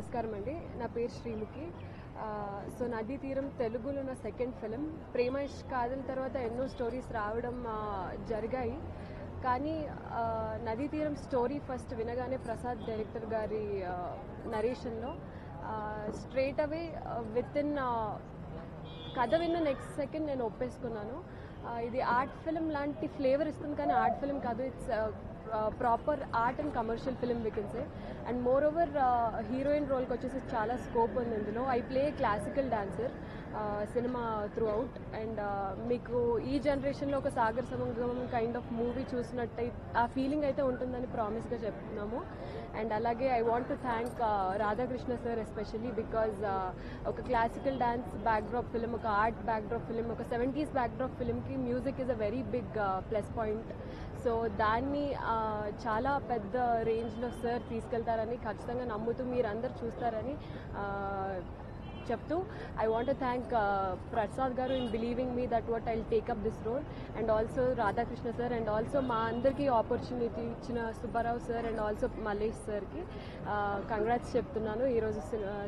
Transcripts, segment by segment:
నమస్కారం అండి. నా పేరు శ్రీముఖి. సో నదీ తీరం తెలుగులో నా సెకండ్ ఫిలిం. ప్రేమ ఇష్క్ కాదల తర్వాత ఎన్నో స్టోరీస్ రావడం జరిగాయి. కానీ నదీ తీరం స్టోరీ ఫస్ట్ వినగానే ప్రసాద్ డైరెక్టర్ గారి నరేషన్లో స్ట్రైట్ అవే విత్ ఇన్ కథ విన్న నెక్స్ట్ సెకండ్ నేను ఒప్పేసుకున్నాను. ఇది ఆర్ట్ ఫిలిం లాంటి ఫ్లేవర్ ఇస్తుంది, కానీ ఆర్ట్ ఫిలిం కాదు. It's proper art and commercial film we can say. And moreover heroine రోల్కి వచ్చేసి చాలా స్కోప్ ఉంది ఇందులో. I play classical dancer cinema throughout. And మీకు ఈ జనరేషన్లో ఒక సాగర్ సంగమం కైండ్ ఆఫ్ మూవీ చూసినట్టు ఆ ఫీలింగ్ అయితే ఉంటుందని ప్రామిస్గా చెప్తున్నాము. అండ్ అలాగే I want to thank Radhakrishna sir especially, because ఒక క్లాసికల్ డాన్స్ బ్యాక్డ్రాప్ ఫిలిం, ఒక ఆర్ట్ బ్యాక్డ్రాప్ ఫిలిం, ఒక 70s బ్యాక్డ్రాప్ ఫిలింకి music is a very big plus point. So దాన్ని చాలా పెద్ద రేంజ్లో సార్ తీసుకెళ్తారని ఖచ్చితంగా నమ్ముతూ మీరందరూ చూస్తారని చెప్తూ I want to thank Prasad garu in believing me that what I will take up this role. And also Radhakrishna sir, and also మా అందరికీ ఆపర్చునిటీ ఇచ్చిన Subbarao sir and also Mallesh సార్కి కంగ్రాట్స్ చెప్తున్నాను. ఈరోజు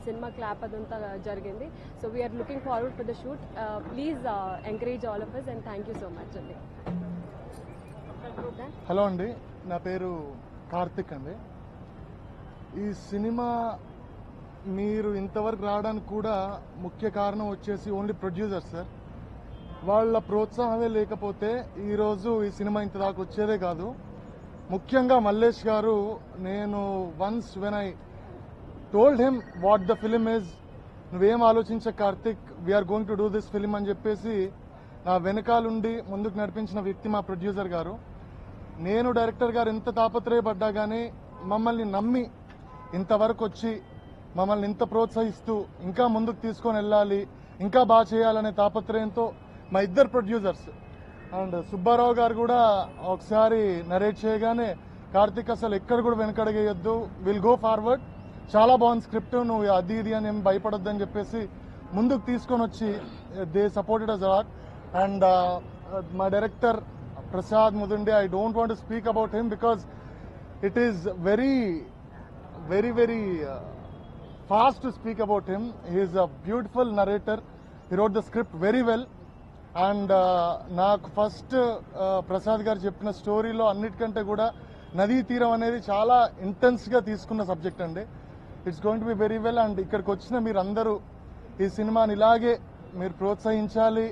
సినిమా క్లాప్ అదంతా జరిగింది. So we are looking forward for the shoot. Please encourage all of us and thank you so much అండి. Hello అండి, నా పేరు కార్తిక్ అండి. ఈ సినిమా మీరు ఇంతవరకు రావడానికి కూడా ముఖ్య కారణం వచ్చేసి ఓన్లీ ప్రొడ్యూసర్ సార్. వాళ్ళ ప్రోత్సాహమే లేకపోతే ఈరోజు ఈ సినిమా ఇంత దాకా వచ్చేదే కాదు. ముఖ్యంగా మల్లేష్ గారు, నేను once when I told him what the film is, నువ్వేం ఆలోచించ Karthik, we are going to do this film అని చెప్పేసి నా వెనకాలండి ముందుకు నడిపించిన వ్యక్తి మా ప్రొడ్యూసర్ గారు. నేను డైరెక్టర్ గారు ఎంత తాపత్రయపడ్డా కానీ మమ్మల్ని నమ్మి ఇంతవరకు వచ్చి మమ్మల్ని ఇంత ప్రోత్సహిస్తూ ఇంకా ముందుకు తీసుకొని వెళ్ళాలి, ఇంకా బాగా చేయాలనే తాపత్రయంతో మా ఇద్దరు ప్రొడ్యూసర్స్ అండ్ సుబ్బారావు గారు కూడా ఒకసారి నరేట్ చేయగానే, కార్తిక్ అసలు ఎక్కడ కూడా వెనకడగేయొద్దు, విల్ గో ఫార్వర్డ్, చాలా బాగుంది స్క్రిప్ట్, నువ్వు అది ఇది అని ఏం భయపడొద్దని చెప్పేసి ముందుకు తీసుకొని వచ్చి they supported us are. And మా director Prasad Mudunde, I don't want to speak about him because it is very fast to speak about him. He is a beautiful narrator. He wrote the script very well. And నాకు first Prasad గారు చెప్పిన స్టోరీలో అన్నిటికంటే కూడా నదీ తీరం అనేది చాలా ఇంటెన్స్గా తీసుకున్న సబ్జెక్ట్ అండి. It's going to be very well. And ఇక్కడికి వచ్చిన మీరందరూ ఈ సినిమాని ఇలాగే మీరు ప్రోత్సహించాలి,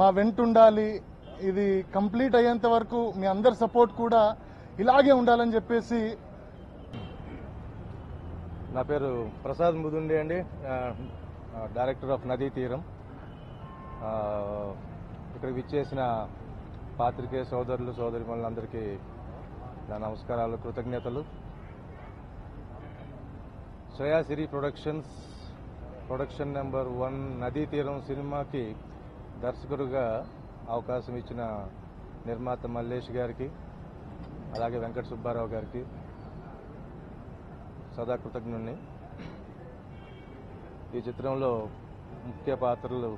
మా వెంట ఉండాలి, ఇది కంప్లీట్ అయ్యేంత వరకు మీ అందరి సపోర్ట్ కూడా ఇలాగే ఉండాలని చెప్పేసి. నా పేరు ప్రసాద్ ముదుండి అండి, డైరెక్టర్ ఆఫ్ నదీ తీరం. ఇక్కడికి విచ్చేసిన పాత్రికేయ సోదరులు సోదరిమణులందరికీ నా నమస్కారాలు, కృతజ్ఞతలు. శ్రేయాసిరి ప్రొడక్షన్ నెంబర్ 1 నదీ తీరం సినిమాకి దర్శకుడుగా అవకాశం ఇచ్చిన నిర్మాత మల్లేష్ గారికి, అలాగే వెంకట సుబ్బారావు గారికి సదా కృతజ్ఞుణ్ణి. ఈ చిత్రంలో ముఖ్య పాత్రలు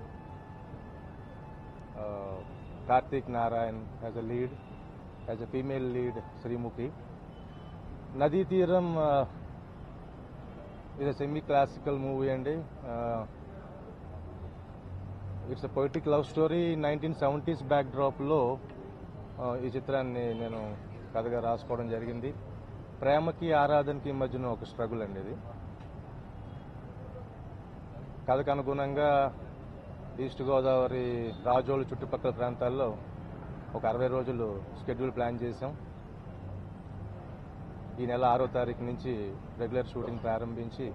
Karthik Narayan as a lead, as a female lead Sreemukhi. నదీ తీరం ఇది సెమీ క్లాసికల్ మూవీ అండి. It's a poetic love story. 1970s బ్యాక్డ్రాప్లో ఈ చిత్రాన్ని నేను కథగా రాసుకోవడం జరిగింది. ప్రేమకి ఆరాధనకి మధ్యన ఒక స్ట్రగుల్ అండి ఇది. కథకు అనుగుణంగా ఈస్ట్ గోదావరి, రాజోలు చుట్టుపక్కల ప్రాంతాల్లో ఒక 60 రోజులు షెడ్యూల్ ప్లాన్ చేశాం. ఈ నెల 6వ తారీఖు నుంచి రెగ్యులర్ షూటింగ్ ప్రారంభించి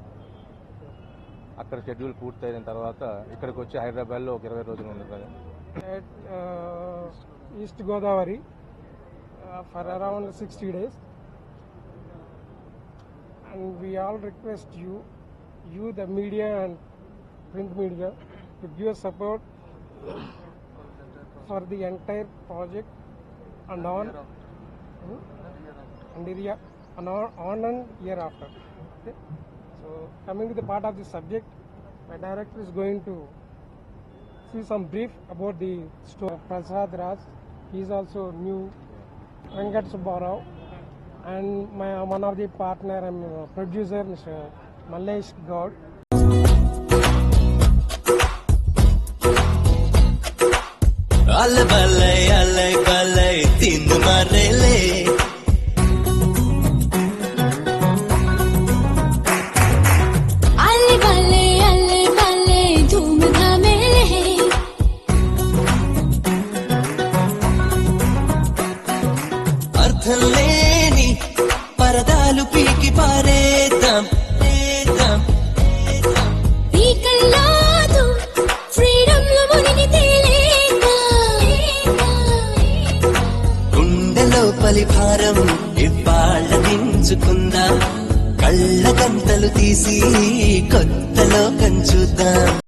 అక్కడ షెడ్యూల్ పూర్తయిన తర్వాత ఇక్కడికి వచ్చి హైదరాబాద్లో ఒక 20 రోజులు ఉంటుంది. East Godavari for around 60 days, and we all request you the media and print media to give us support for the entire project and on and year after. Okay? So coming to the part of the subject, my director is going to see some brief about the story. Prasad Raj, he is also new. Venkat Subbarao, and my one of the partner and producer, Mr. Mallesh God. అల బలై తిందు మరెలే అల్లె బల్లె ధూమ్ ధామేలే అర్థం లేని పరదాలు పీకి పారేద్దాం పీకల్లాదు freedom లో మునిగి తేలేద్దాం గుండెలో పలిభారం ఇవ్వాళ్ళ దించుకుందాం కళ్ళ గంతలు తీసి కొత్త లోకం చూద్దాం